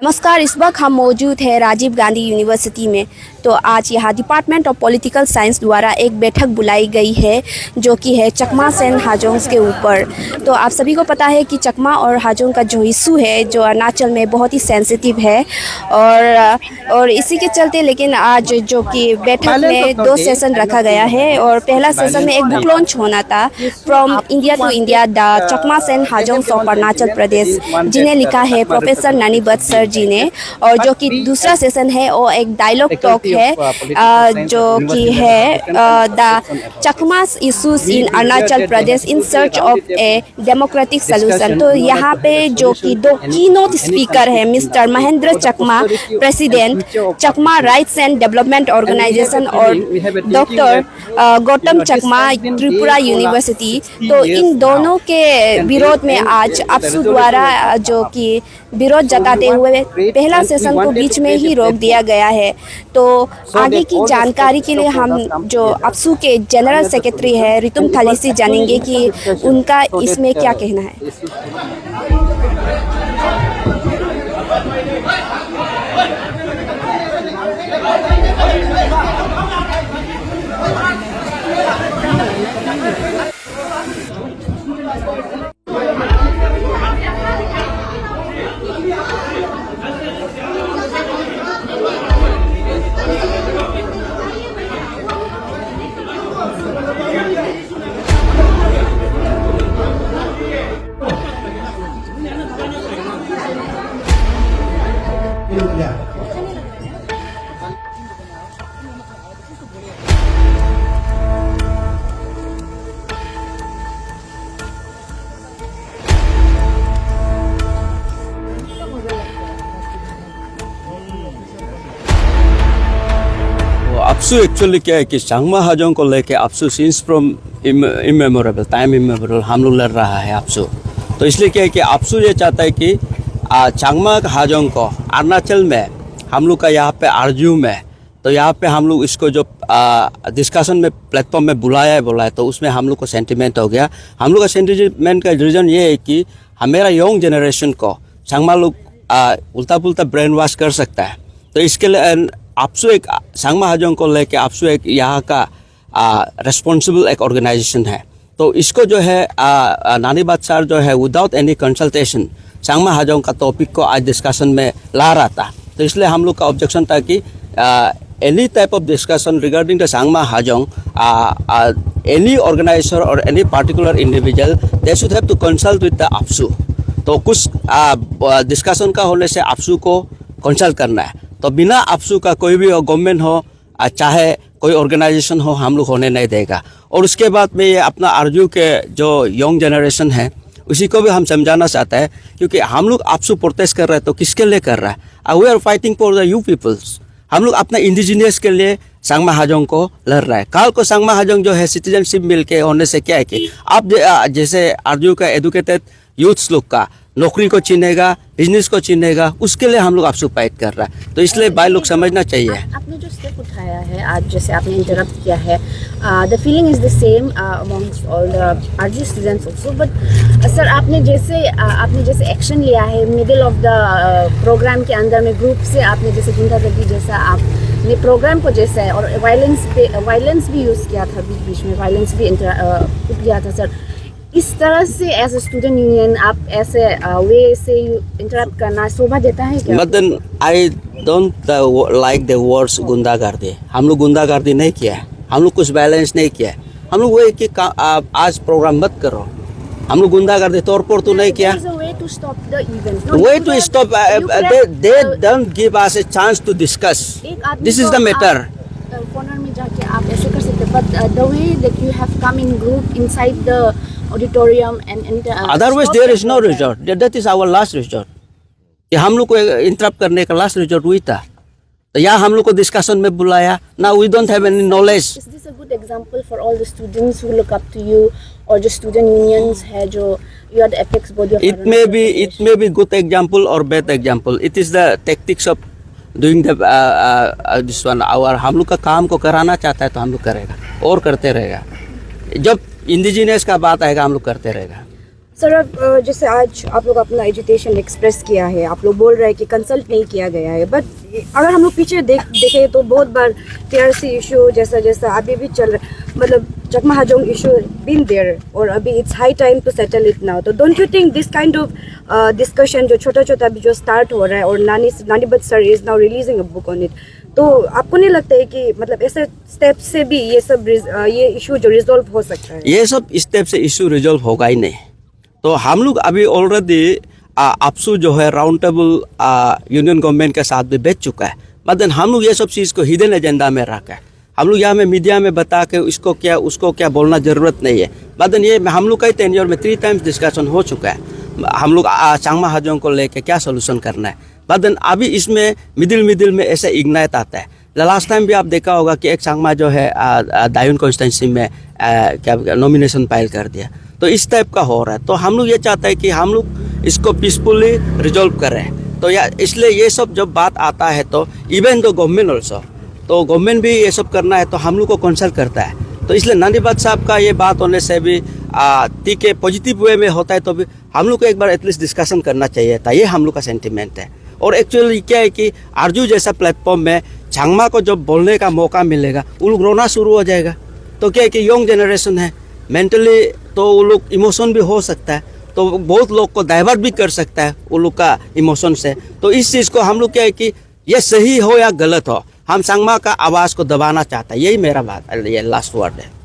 नमस्कार। इस वक्त हम मौजूद हैं राजीव गांधी यूनिवर्सिटी में। तो आज यहाँ डिपार्टमेंट ऑफ पॉलिटिकल साइंस द्वारा एक बैठक बुलाई गई है जो कि है चकमा सेन हाजोंग के ऊपर। तो आप सभी को पता है कि चकमा और हाजोंग का जो इशू है जो अरुणाचल में बहुत ही सेंसिटिव है और इसी के चलते लेकिन आज जो कि बैठक में 2 सेशन रखा गया है और पहला सेशन में एक बुक लॉन्च होना था, from India to India the Chakma सेन हाजोंग ऑफ अरुणाचल प्रदेश, जिन्हें लिखा है प्रोफेसर नानी बट सर जी ने। और जो कि दूसरा सेशन है वो एक डायलॉग टॉक है जो कि है the Chakmas issues in Arunachal Pradesh in search of a democratic solution. तो यहाँ पे जो कि 2 कीनोट स्पीकर है, mister Mahendra Chakma, president Chakma rights and development organisation, और डॉक्टर गौतम चकमा, त्रिपुरा यूनिवर्सिटी। तो इन दोनों के विरोध में आज अपसू द्वारा जो कि विरोध जताते हुए पहला सेशन को बीच में ही रोक दिया गया है। तो आगे की जानकारी के लिए हम जो अपसू के जनरल सेक्रेटरी है रितुम थाली से जानेंगे कि उनका इसमें क्या कहना है। अपसू एक्चुअली क्या है कि चकमा हाजोंग को लेके APSU since from immemorable time immemorable हम लोग लड़ रहा है अपसू। तो इसलिए क्या है कि अपसू ये चाहता है कि चकमा हाजोंग को अरुणाचल में हम लोग का यहाँ पे आरजू में, तो यहाँ पे हम लोग इसको जो डिस्कशन में प्लेटफॉर्म में बुलाया तो उसमें हम लोग को सेंटिमेंट हो गया। हम लोग का सेंटिमेंट का रीज़न ये है कि हमारा यंग जनरेशन को चकमा लोग उल्टा पुल्टा ब्रेन वॉश कर सकता है। तो इसके लिए अपसू एक चकमा हाजोंग को लेके अपसू एक यहाँ का रेस्पॉन्सिबल एक ऑर्गेनाइजेशन है। तो इसको जो है नानी बात सर जो है without any consultation Chakma Hajong का टॉपिक को आज डिस्कशन में ला रहा था। तो इसलिए हम लोग का ऑब्जेक्शन था कि any type of discussion regarding the Chakma Hajong, any organiser और any particular individual they should have to consult with the APSU. तो कुछ डिस्कशन का होने से अपसू को कंसल्ट करना है। तो बिना अपसू का कोई भी गवर्नमेंट हो चाहे कोई ऑर्गेनाइजेशन हो हम लोग होने नहीं देगा। और उसके बाद में ये अपना आरजू के जो यंग जनरेशन है उसी को भी हम समझाना चाहते हैं, क्योंकि हम लोग अपसू प्रोटेस्ट कर रहे हैं तो किसके लिए कर रहा है? We are fighting for the you peoples. हम लोग अपना इंडिजिनियस के लिए चकमा हाजोंग को लड़ रहा है। कल को चकमा हाजोंग जो है सिटीजनशिप मिल के होने से क्या है कि आप जैसे आरजू का एजुकेटेड यूथ्स लोग का नौकरी को चीनेगा, बिजनेस को चीनेगा, उसके लिए हम लोग अपसू फाइट कर रहा है। तो इसलिए भाई लोग समझना चाहिए। आपने जो स्टेप उठाया है आज, जैसे आपने इंटरप्ट किया है, the feeling is the same amongst all the RG students also. But sir आपने जैसे एक्शन लिया है मिडिल ऑफ द प्रोग्राम के अंदर में ग्रुप से, आपने जैसे गुंडागर्दी जैसा आपने प्रोग्राम को जैसा है और वायलेंस भी यूज़ किया था, बीच बीच में वायलेंस भी किया था सर। इस तरह से एज ए स्टूडेंट यूनियन आप ऐसे वे से इंटरप्ट करना शोभा देता है क्या? But then I don't like the words गुंडागर्दी। हम लोग गुंडागर्दी नहीं किया है, हम लोग कुछ बैलेंस नहीं किया है। हम लोग वही कि आज प्रोग्राम मत करो, हम लोग गुंडागर्दी तौर पर तो नहीं किया। way to stop the event. Way to stop, they don't give us a chance to discuss. This is the matter. Corner में जाके आप ऐसे कर सकते, but the way that you have come in group inside the auditorium and otherwise there is no resort. That is our last resort. कि हम लोग को इंटरप्ट करने का लास्ट रिजॉर्ट हुई था। तो यहाँ हम लोग को डिस्कशन में बुलाया। Now we don't have any knowledge. Is this a good example for all the students who look up to you, और जो student unions है जो you are the apex body of it may be good example or bad example. It is the tactics of doing the this one. हम लोग का काम को कराना चाहता है तो हम लोग करेगा और करते रहेगा। जब इंडिजिनियस का बात आएगा हम लोग करते रहेगा। सर अब जैसे आज आप लोग अपना एजुटेशन एक्सप्रेस किया है, आप लोग बोल रहे हैं कि कंसल्ट नहीं किया गया है, बट अगर हम लोग पीछे देखें तो बहुत बार PRC इशू जैसा जैसा अभी भी चल रहा है, मतलब Chakma Hajong issue been there और अभी it's high time to settle it now. तो don't you think this kind of discussion जो छोटा छोटा अभी जो स्टार्ट हो रहा है और नानी but sir is now releasing a book on it, तो आपको नहीं लगता है कि मतलब ऐसे स्टेप से भी ये सब ये इशू जो रिजॉल्व हो सकता है? ये सब स्टेप से इशू रिजॉल्व होगा ही नहीं। तो हम लोग अभी ऑलरेडी आपसू जो है राउंड टेबल यूनियन गवर्नमेंट के साथ भी बैठ चुका है, मतलब हम लोग ये सब चीज़ को हिडन एजेंडा में रखा है। हम लोग यहाँ में मीडिया में बता के इसको क्या उसको क्या बोलना ज़रूरत नहीं है। मतलब ये हम लोग का टेन्योर में 3 टाइम्स डिस्कशन हो चुका है। हम लोग चांगमा हाजोंग को लेके क्या सोल्यूशन करना है, मतलब अभी इसमें मिडिल में ऐसे इग्नाइट आता है। लास्ट टाइम भी आप देखा होगा कि एक चांगमा जो है दायून कॉन्स्टिट्यूंसी में क्या नॉमिनेशन फाइल कर दिया, तो इस टाइप का हो रहा है। तो हम लोग ये चाहते हैं कि हम लोग इसको पीसफुली रिजॉल्व करें। तो इसलिए ये सब जब बात आता है तो इवन तो गवर्नमेंट ऑल्सो, तो गवर्नमेंट भी ये सब करना है तो हम लोग को कंसल्ट करता है। तो इसलिए नानी बात साहब का ये बात होने से भी ठीक है, पॉजिटिव वे में होता है तो भी हम लोग को एक बार एटलीस्ट डिस्कशन करना चाहिए था। ये हम लोग का सेंटिमेंट है। और एक्चुअली क्या है कि आरजू जैसा प्लेटफॉर्म में चांगमा को जब बोलने का मौका मिलेगा वो लोग रोना शुरू हो जाएगा। तो क्या है कि यंग जनरेशन है, मेंटली तो वो लोग इमोशन भी हो सकता है, तो बहुत लोग को डाइवर्ट भी कर सकता है वो लोग का इमोशन से। तो इस चीज़ को हम लोग क्या है कि ये सही हो या गलत हो, हम चांगमा का आवाज़ को दबाना चाहता है। यही मेरा बात, ये लास्ट वर्ड है।